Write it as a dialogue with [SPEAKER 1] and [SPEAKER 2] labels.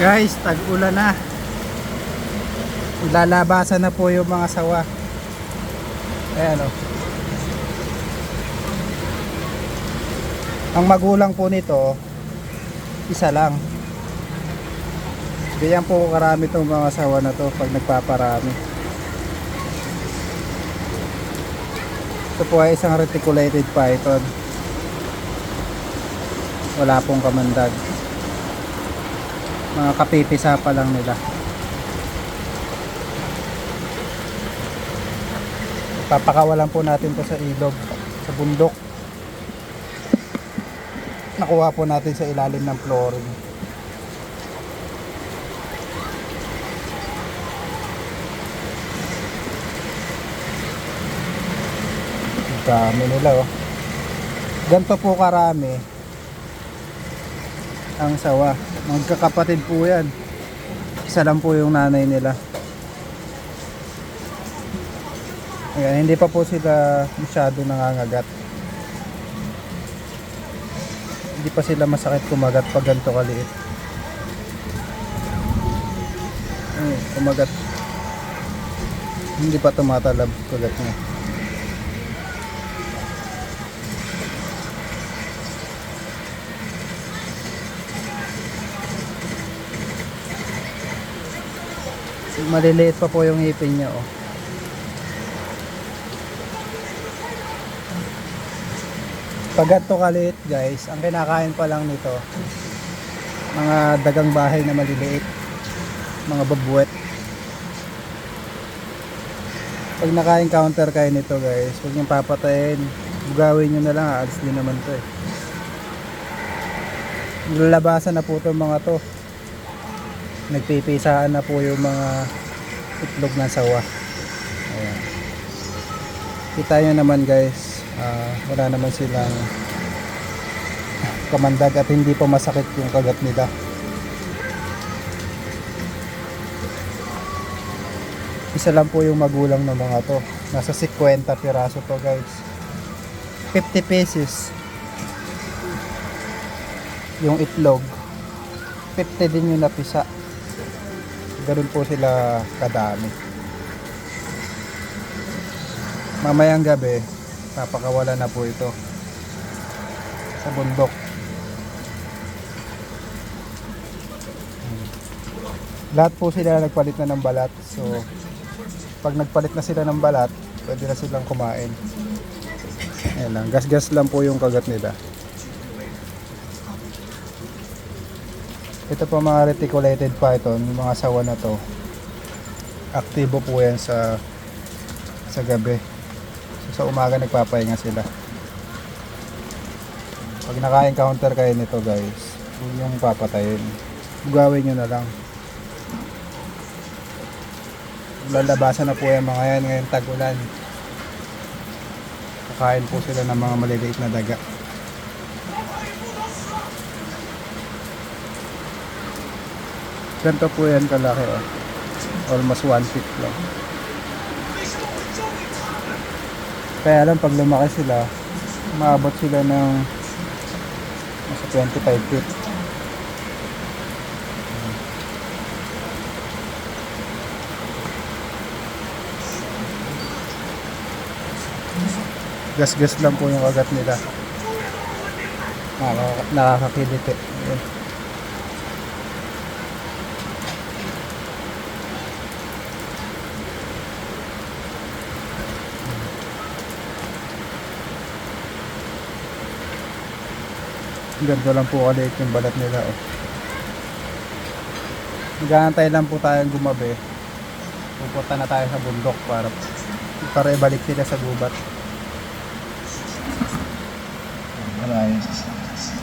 [SPEAKER 1] Guys, tag-ulan na. Lalabasan na po yung mga sawa. Ayan o. Ang magulang po nito, isa lang. Ganyan po karami itong mga sawa na to pag nagpaparami. Ito po ay isang reticulated python. Wala pong kamandag. Mga kapipisa pa lang nila. Papakawalan po natin to sa ilog, sa bundok. Nakuha po natin sa ilalim ng flooring. Dami nila oh. Ganito po karami ang sawa. Magkakapatid po yan. Isa lang po yung nanay nila. Ayan, hindi pa po sila masyado nangangagat. Hindi pa sila masakit kumagat pag ganito kaliit. Kumagat. Hindi pa tumatalab kagat niya. Maliliit pa po yung ngipin niya oh. Pag ganito kaliit guys, ang kinakain pa lang nito mga dagang bahay na maliliit, mga babuet. Pag naka-encounter kayo nito guys, huwag niyong papatayin, bugawin nyo na lang, aalis din naman to eh. Lalabasan na po itong mga to. Nagpipisaan na po yung mga itlog ng sawa. Ayan. Kita nyo naman guys, wala naman silang kamandag at hindi pa masakit yung kagat nila. Isa lang po yung magulang ng mga to. Nasa 50 piraso to guys. 50 pesos yung itlog, 50 din yung napisa. Ganun po sila kadami. Mamayang gabi papakawalan na po ito sa bundok. Lahat po sila nagpalit na ng balat. So pag nagpalit na sila ng balat, pwede na silang kumain. Ayan lang, gas-gas lang po yung kagat nila. Ito po mga reticulated python, yung mga sawa na to, aktibo po yan sa gabi. So, sa umaga nagpapahinga sila. Pag naka-encounter kayo nito guys, huwag yung papatayin, gawin nyo na lang. Lalabasan na po yung mga yan ngayon tag-ulan. Kakain po sila ng mga maliliit na daga. Ganito po yan kalaki oh. Almost 1 feet lang. Kaya lang pag lumaki sila, maabot sila ng nasa 25 feet. Gas-gas lang po yung kagat nila. Nakakakiliti. Ayan. Ganito lang po kaliit yung balat nila oh. Nag-aantay lang po tayong gumabi. Pupunta na tayo sa bundok para ibalik sila sa gubat.
[SPEAKER 2] Nice.